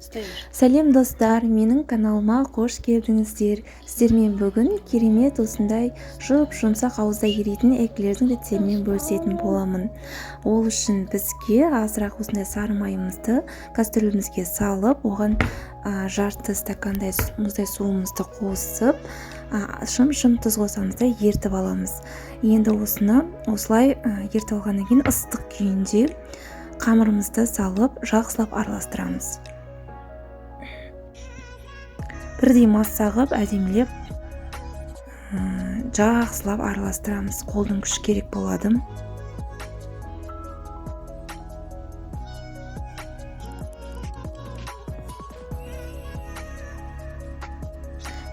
Сәлем достар, менің каналыма қош келдіңіздер. Сіздермен бүгін керемет осындай жұмсақ ауызда еритін эклердің рецептімен бөлісетін боламын. Ол үшін бізге азырақ осындай сары майымызды кастрөлімізге салып, оған жарты стакандай мұздай суымызды қосып, шым тұз қосамыз да ертіп аламыз. Енді осылай ертіп алғаннан кейін ыстық күйінде қамырымызды салып, жақсылап араластырамыз. Бірдей масса қылып, әдемілеп жақсылап араластырамыз. Қолдың күші керек болады.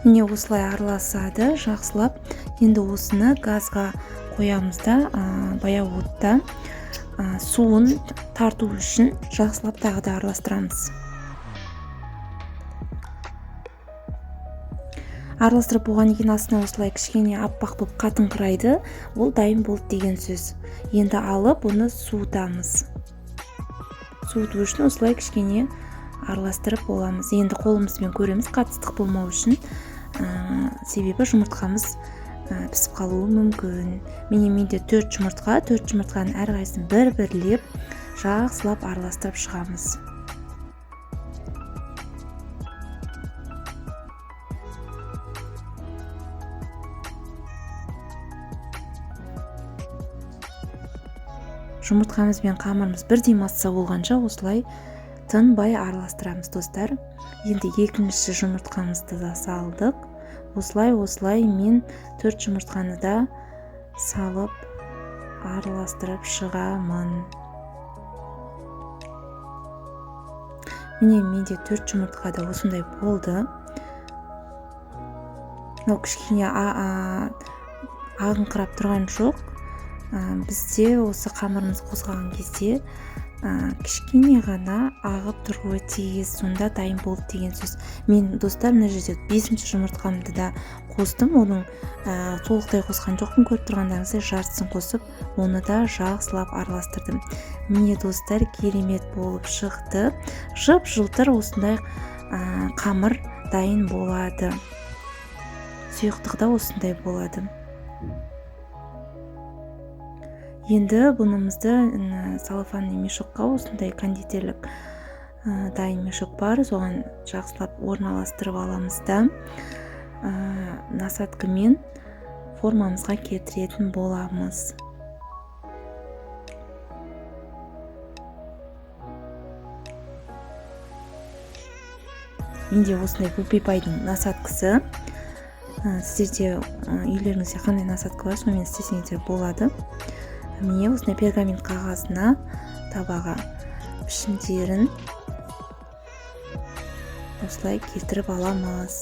Міне осылай араласады, жақсылап. Енді осыны газға қоямыз да, баяу отта суын тарту үшін жақсылап тағы да араластырамыз. Араластырып болғаннан кейін астына осылай кішкене аппақ болып қатыңқырайды, ол дайын болды деген сөз. Енді алып, оны суытамыз. Суыту үшін осылай кішкене араластырып боламыз. Енді қолымызбен көреміз, қатыстық болмау үшін, себебі жұмыртқамыз пісіп қалуы мүмкін. Менде 4 жұмыртқа, 4 жұмыртқаның әрқайсысын бір-бірлеп жақсылап араластырып шығамыз. Жұмыртқамыз бен қамырымыз бірдей масса болғанша осылай тынбай араластырамыз, достар. Енді екінші жұмыртқамызды да салдық. Осылай мен 4 жұмыртқаны да салып араластырып шығамын. Менде 4 жұмыртқа да осындай болды. Кішкене ағыңқырап тұрған жоқ. Бізде осы қамырымыз қозғаған кезде кішкене ғана ағып тұруы тиіс, сонда дайын болды деген сөз. Мен, достар, мына жерде 5-ші жұмыртқамды да қостым. Оның толықтай қосқан жоқпын, көріп тұрғандарыңыздай жартысын қосып, оны да жақсылап араластырдым. Міне, достар, керемет болып шықты. Жып-жылтыр осындай қамыр дайын болады. Сұйықтықта осындай болады. Енді бұнымызды салафанный мешокқа, осындай кондитерлік дайын мешок бар, соған жақсылап орналастырып аламыз да, насадкамен формамызға келтіретін боламыз. Менде осындай бупипайдың насадкасы. Сіздерде үйлеріңізде қандай насадка бар, сонымен істесеңіздер болады. Міне осындай пергамент қағазына табаға пішіндерін осылай келтіріп аламыз.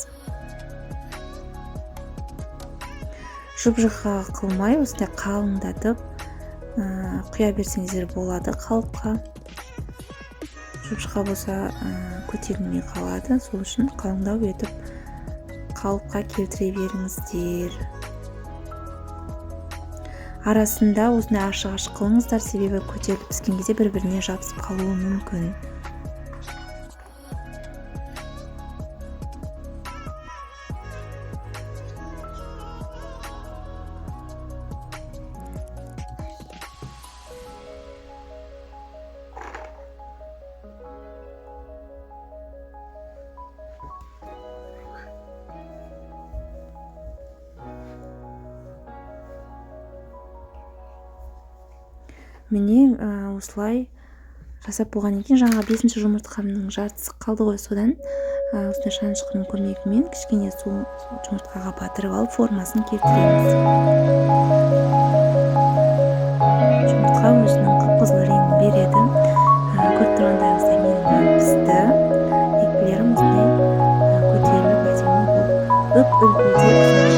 Жұп-жұқа қылмай, осындай қалыңдатып құя берсеңіздер болады қалыпқа. Жұп-жұқа болса көтерілмей қалады, сол үшін қалыңдау етіп қалыпқа келтіре беріңіздер. Арасында осындай ашық-ашық қылыңыздар, себебі көтеріліп піскен кезде бір-біріне жабысып қалуы мүмкін. Міне осылай жасап болғаннан кейін, жаңа 5-ші жұмыртқамның жартысы қалды ғой, содан осындай шанышқының көмегімен кішкене су жұмыртқаға батырып алып формасын келтіреміз. Жұмыртқа өзінің қып-қызыл реңін береді. Көріп тұрғандарыңыздай менің пісті. Эклерім осындай көтеріліп әдемі болып, үп-үлпілдеп